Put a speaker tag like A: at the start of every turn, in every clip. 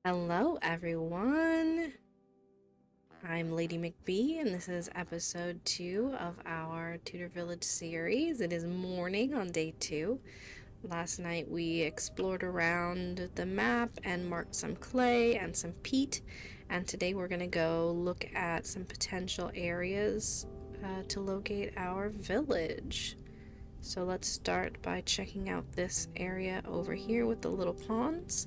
A: Hello, everyone. I'm Lady McBee, and this is episode 2 of our Tudor Village series. It is morning on day 2. Last night we explored around the map and marked some clay and some peat, and today we're going to go look at some potential areas to locate our village. So let's start by checking out this area over here with the little ponds.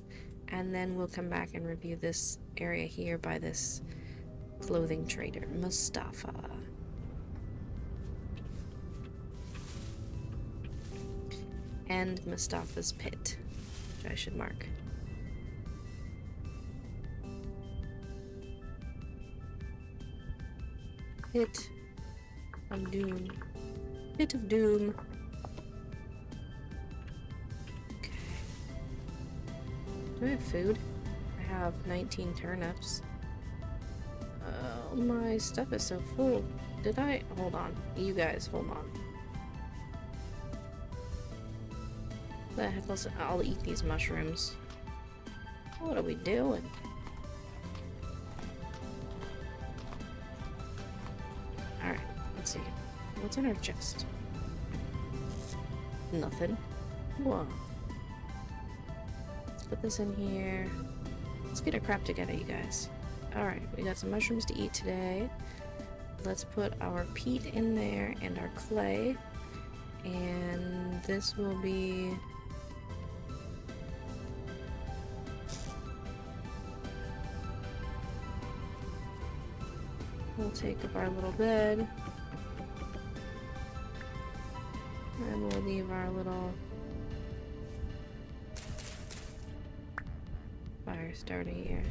A: And then we'll come back and review this area here by this clothing trader, Mustafa. And Mustafa's pit, which I should mark. Pit of Doom. Pit of Doom. Do I have food? I have 19 turnips. Oh, my stuff is so full. Did I? Hold on. You guys, hold on. What the heck else? I'll eat these mushrooms. What are we doing? Alright, let's see. What's in our chest? Nothing. Whoa. Put this in here. Let's get our crap together, you guys. Alright, we got some mushrooms to eat today. Let's put our peat in there and our clay. And this will be... We'll take up our little bed. And we'll leave our little... fire starter here.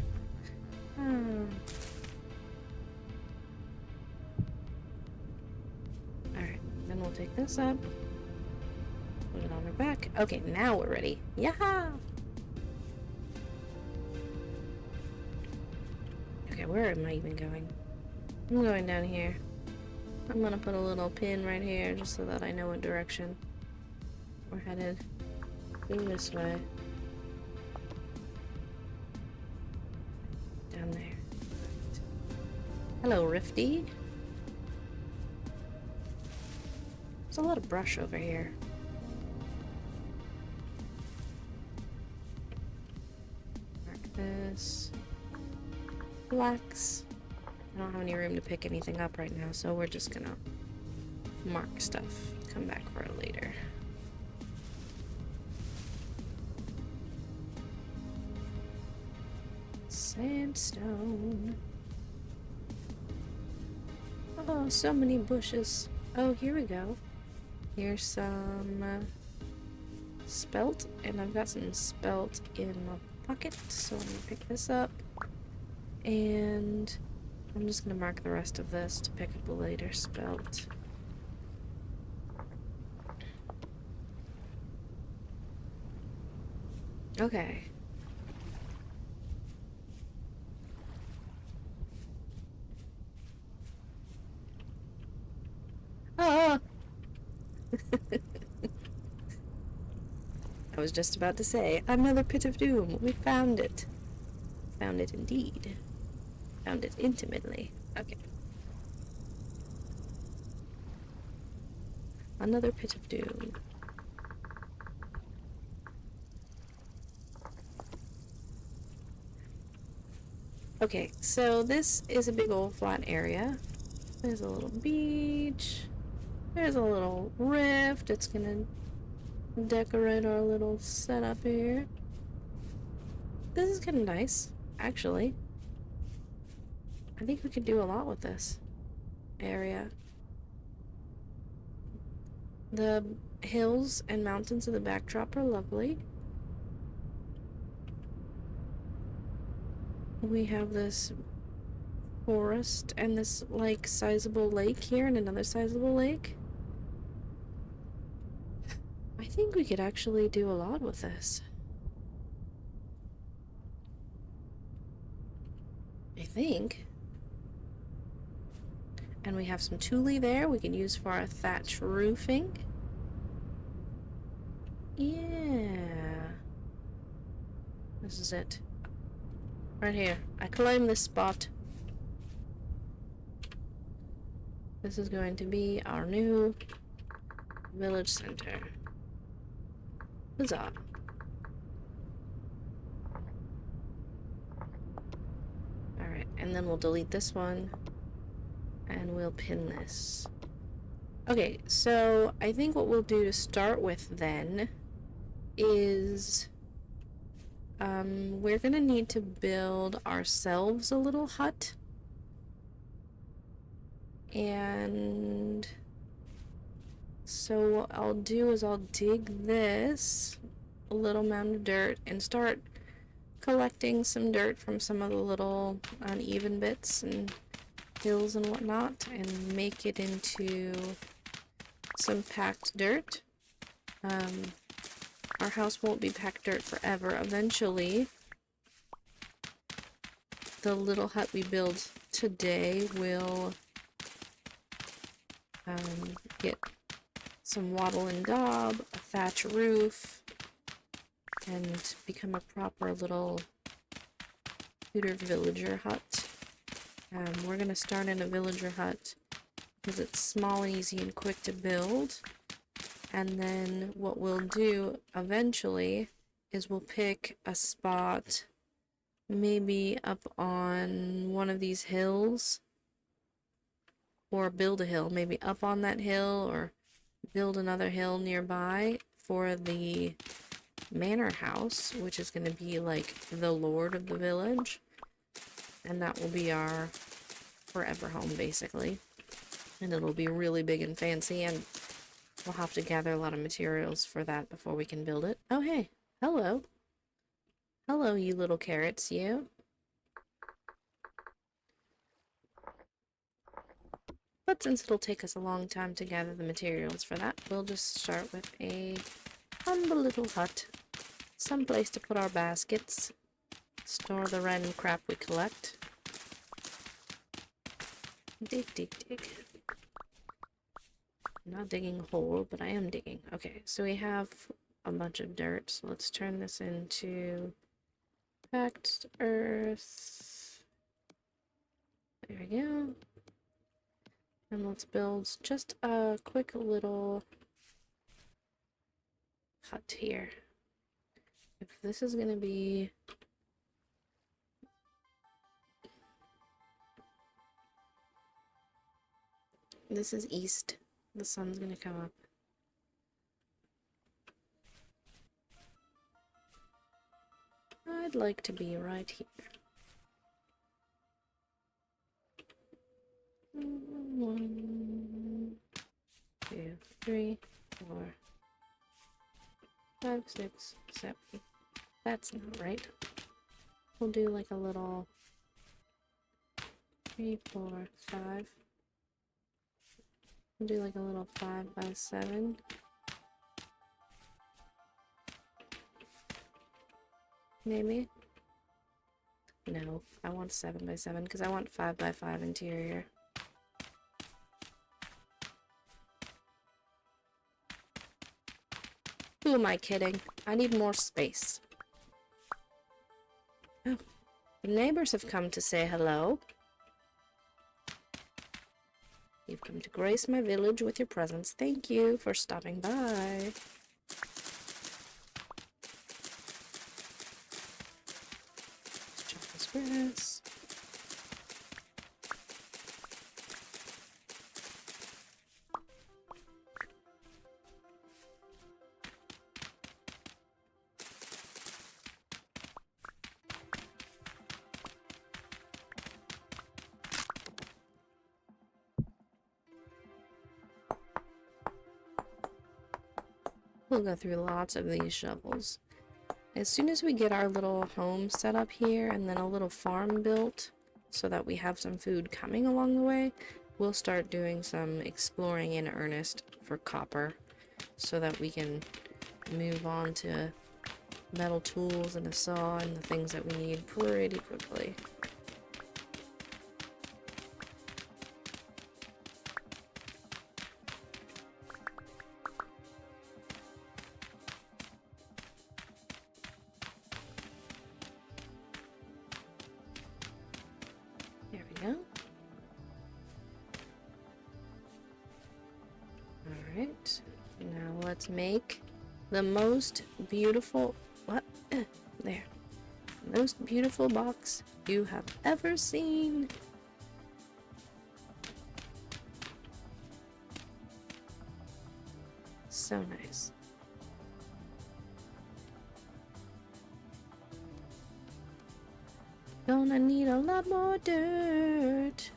A: Alright, then we'll take this up. Put it on our back. Okay, now we're ready. Yaha! Okay, where am I even going? I'm going down here. I'm gonna put a little pin right here just so that I know what direction we're headed. Go this way. Down there. Hello, Rifty. There's a lot of brush over here. Mark this. Flax. I don't have any room to pick anything up right now, so we're just gonna mark stuff. Come back for it later. Sandstone. Oh, so many bushes. Oh, here we go. Here's some spelt, and I've got some spelt in my pocket, so I'm gonna pick this up. And I'm just gonna mark the rest of this to pick up a later spelt. Okay. Ah! I was just about to say, another pit of doom. We found it. Found it indeed. Found it intimately. Okay. Another pit of doom. Okay, so this is a big old flat area. There's a little beach. There's a little rift. It's gonna decorate our little setup here. This is kind of nice, actually. I think we could do a lot with this area. The hills and mountains of the backdrop are lovely. We have this forest and this, like, sizable lake here and another sizable lake. I think we could actually do a lot with this. I think. And we have some tule there we can use for our thatch roofing. Yeah. This is it. Right here. I claim this spot. This is going to be our new village center. Huzzah. Alright, and then we'll delete this one. And we'll pin this. Okay, so I think what we'll do to start with then is we're gonna need to build ourselves a little hut. And so what I'll do is I'll dig this a little mound of dirt and start collecting some dirt from some of the little uneven bits and hills and whatnot and make it into some packed dirt. Our house won't be packed dirt forever. Eventually, the little hut we build today will get some wattle and daub, a thatch roof, and become a proper little Tudor villager hut. We're gonna start in a villager hut because it's small, easy, and quick to build. And then what we'll do eventually is we'll pick a spot maybe up on one of these hills, or build a hill, maybe up on that hill, or build another hill nearby for the manor house, which is going to be like the lord of the village, and that will be our forever home basically. And it'll be really big and fancy, and we'll have to gather a lot of materials for that before we can build it. Oh hey, hello. Hello, you little carrots, you. But since it'll take us a long time to gather the materials for that, we'll just start with a humble little hut. Some place to put our baskets. Store the random crap we collect. Dig, dig, dig. I'm not digging a hole, but I am digging. Okay, so we have a bunch of dirt, so let's turn this into packed earth. There we go. And let's build just a quick little hut here. If this is gonna be... This is east. The sun's gonna come up. I'd like to be right here. 1, 2, 3, 4, 5, 6, 7. That's not right. We'll do like a little 3, 4, 5. We'll do like a little 5 by 7. Maybe? No, I want 7 by 7 because I want 5 by 5 interior. Who am I kidding? I need more space. Oh, the neighbors have come to say hello. You've come to grace my village with your presence. Thank you for stopping by. Let's chop this grass. We'll go through lots of these shovels. As soon as we get our little home set up here and then a little farm built so that we have some food coming along the way, we'll start doing some exploring in earnest for copper so that we can move on to metal tools and a saw and the things that we need pretty quickly. let's make the most beautiful, what? There. Most beautiful box you have ever seen. So nice. Gonna need a lot more dirt.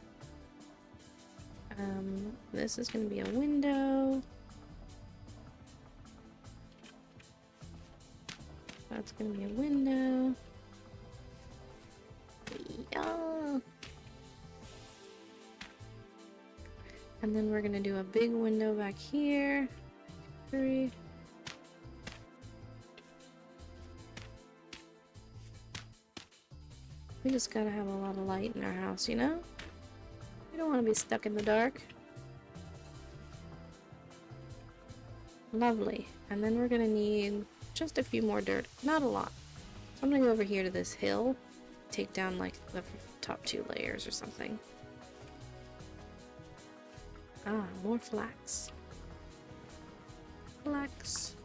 A: This is gonna be a window. That's gonna be a window. Yeah. And then we're gonna do a big window back here. 3. We just gotta have a lot of light in our house, you know? We don't want to be stuck in the dark. Lovely. And then we're gonna need just a few more dirt. Not a lot. So I'm gonna go over here to this hill, take down like the top 2 layers or something. Ah, more flax. Flax.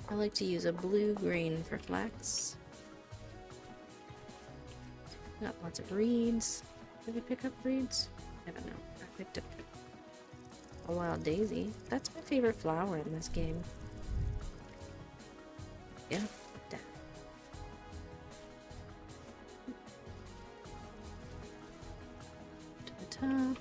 A: I like to use a blue-green for flax. Got lots of reeds. Did I pick up reeds? I don't know. I picked up a wild daisy. That's my favorite flower in this game. Yeah, that. To the top.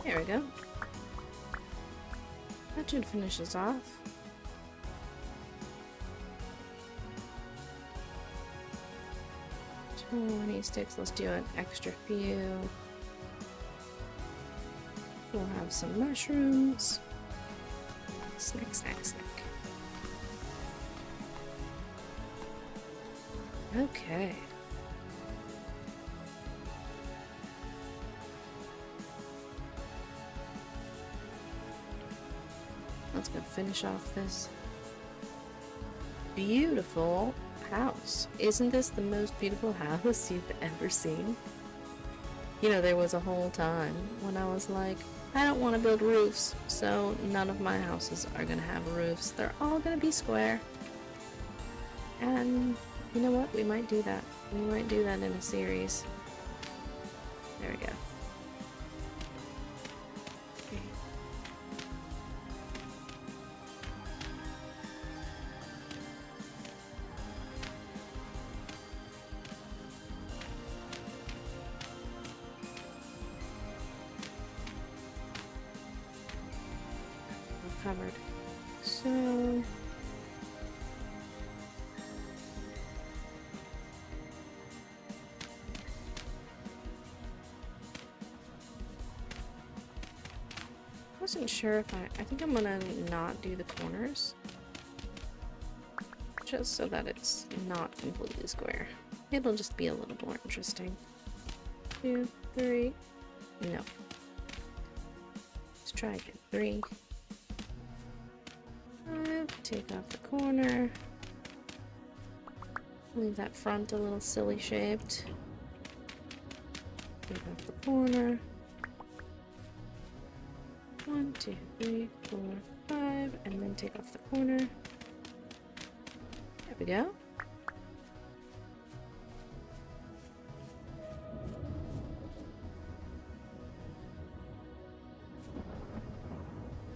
A: There we go. That should finish us off. Twenty sticks. Let's do an extra few. We'll have some mushrooms. Snack, snack, snack. Okay. Let's go finish off this beautiful house. Isn't this the most beautiful house you've ever seen? You know, there was a whole time when I was like, I don't want to build roofs, so none of my houses are gonna have roofs. They're all gonna be square. And you know what? We might do that. We might do that in a series. There we go. Covered. So wasn't sure if I think I'm gonna not do the corners just so that it's not completely square. It'll just be a little more interesting. 2, 3. No. Let's try again. 3. 5, take off the corner. Leave that front a little silly shaped. Take off the corner. 1, 2, 3, 4, 5, and then take off the corner. There we go.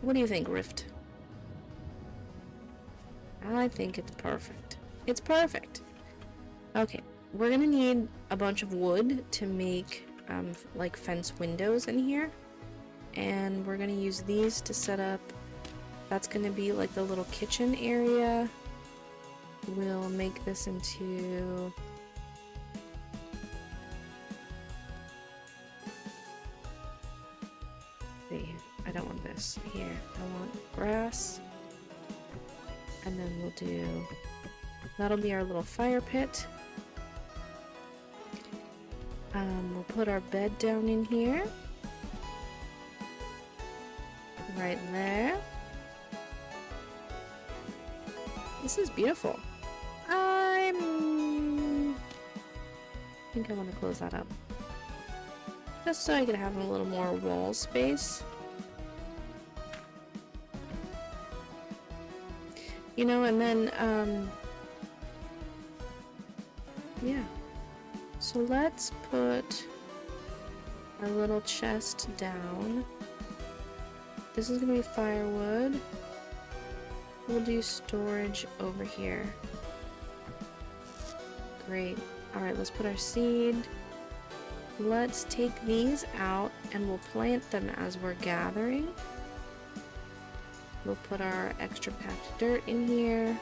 A: What do you think, Rift? I think it's perfect. It's perfect. Okay, we're gonna need a bunch of wood to make like fence windows in here, and we're gonna use these to set up. That's gonna be like the little kitchen area. we'll make this into... See, I don't want this. Here, I want grass. And then we'll do... That'll be our little fire pit. We'll put our bed down in here. Right there. This is beautiful. I think I want to close that up. Just so I can have a little more wall space. You know, and then, yeah. So let's put our little chest down. This is gonna be firewood. We'll do storage over here. Great. Alright, let's put our seed. Let's take these out and we'll plant them as we're gathering. We'll put our extra packed dirt in here.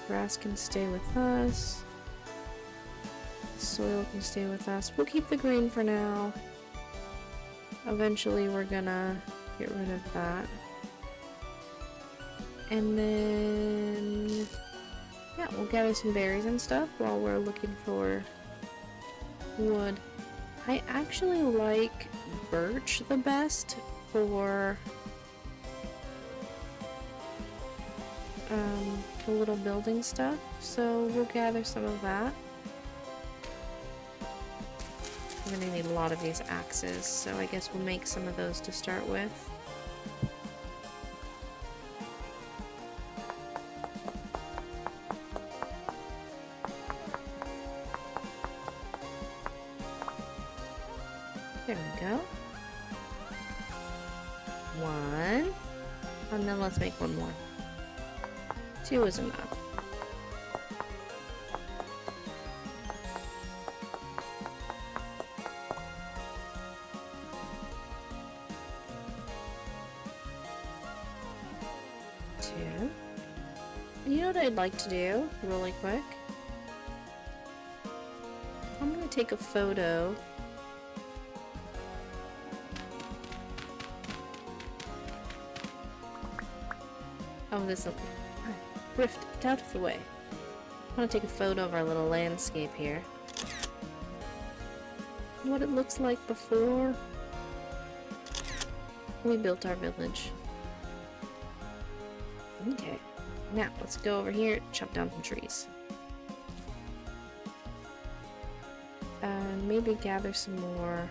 A: Grass can stay with us. Soil can stay with us. We'll keep the green for now. Eventually we're gonna get rid of that. And then, yeah, we'll gather some berries and stuff while we're looking for wood. I actually like birch the best for the little building stuff, so we'll gather some of that. We're gonna need a lot of these axes, so I guess we'll make some of those to start with. There we go. One. And then let's make one more. Two is enough. Two. And you know what I'd like to do, really quick? I'm gonna take a photo. Oh, this rift, get out of the way. I want to take a photo of our little landscape here. What it looks like before we built our village. Okay, now let's go over here, chop down some trees. And maybe gather some more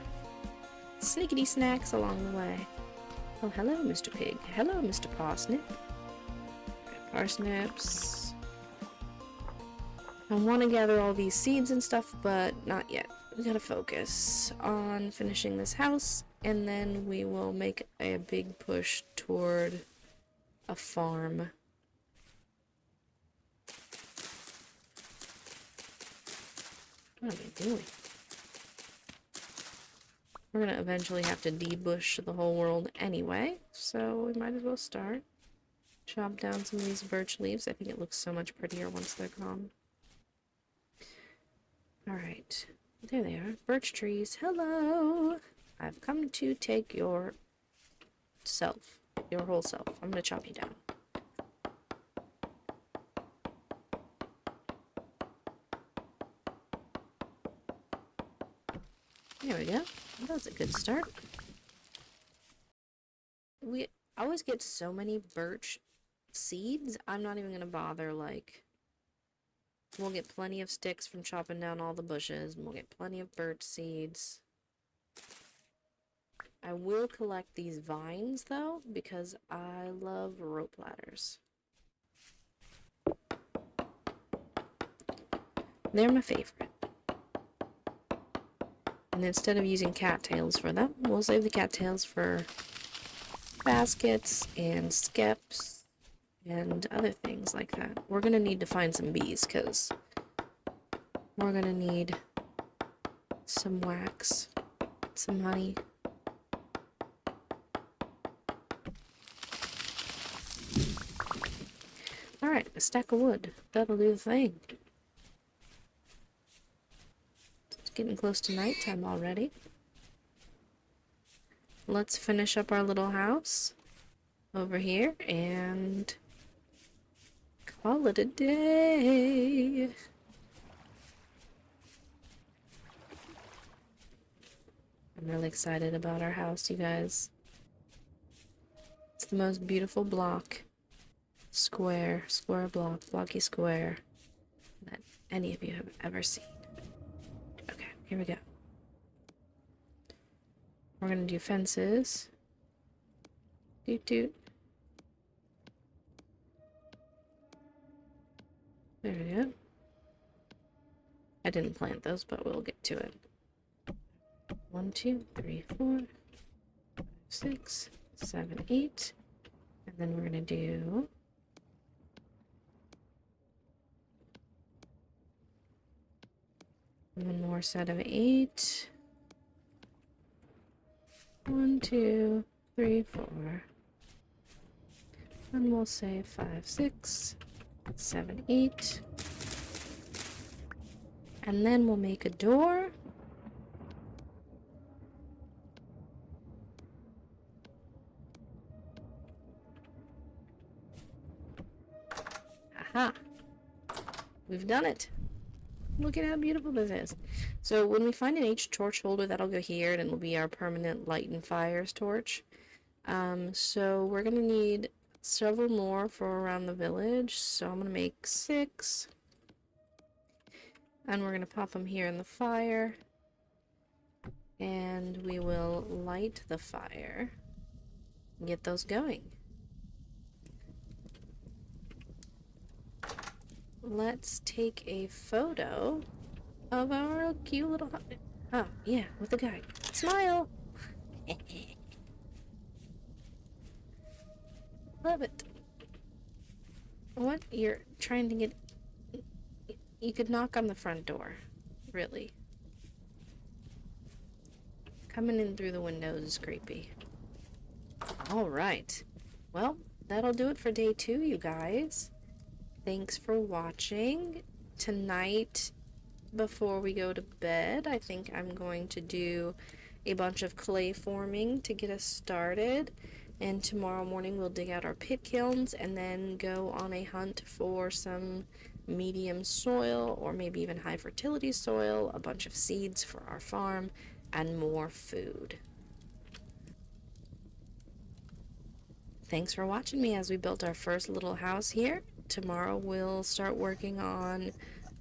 A: snickety snacks along the way. Oh, hello, Mr. Pig. Hello, Mr. Parsnip. Parsnips. I want to gather all these seeds and stuff, but not yet. We gotta focus on finishing this house, and then we will make a big push toward a farm. What am I doing? We're gonna eventually have to debush the whole world anyway, so we might as well start. Chop down some of these birch leaves. I think it looks so much prettier once they're gone. Alright. There they are. Birch trees. Hello! I've come to take your self. Your whole self. I'm gonna chop you down. There we go. That was a good start. We always get so many birch seeds, I'm not even gonna bother. Like, we'll get plenty of sticks from chopping down all the bushes, and we'll get plenty of birch seeds. I will collect these vines though, because I love rope ladders. They're my favorite. And instead of using cattails for them, we'll save the cattails for baskets and skeps and other things like that. We're gonna need to find some bees, because we're gonna need some wax, some honey. Alright, a stack of wood. That'll do the thing. It's getting close to nighttime already. Let's finish up our little house over here and call it a day. I'm really excited about our house, you guys. It's the most beautiful block, square block, blocky square that any of you have ever seen. Okay, here we go. We're gonna do fences. Doot doot. There we go. I didn't plant those, but we'll get to it. 1, 2, 3, 4, 5, 6, 7, 8. And then we're gonna do one more set of 8. 1, 2, 3, 4. And we'll say 5, 6, 7, 8. And then we'll make a door. Aha! We've done it. Look at how beautiful this is. So when we find an H torch holder, that'll go here, and it'll be our permanent light and fires torch. So we're gonna need several more for around the village. So I'm gonna make 6. And we're gonna pop them here in the fire. And we will light the fire. Get those going. Let's take a photo of our cute little... Oh, yeah, with the guy. Smile! Love it. What? You're trying to get... You could knock on the front door. Really. Coming in through the windows is creepy. Alright. Well, that'll do it for day 2, you guys. Thanks for watching. Tonight, before we go to bed, I think I'm going to do a bunch of clay forming to get us started. And tomorrow morning we'll dig out our pit kilns and then go on a hunt for some medium soil or maybe even high fertility soil, a bunch of seeds for our farm, and more food. Thanks for watching me as we built our first little house here. Tomorrow we'll start working on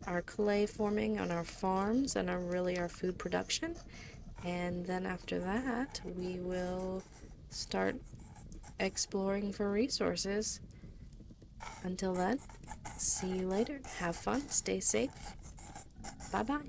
A: our clay forming on our farms and our food production. And then after that, we will start exploring for resources. Until then, see you later. Have fun. Stay safe. Bye-bye.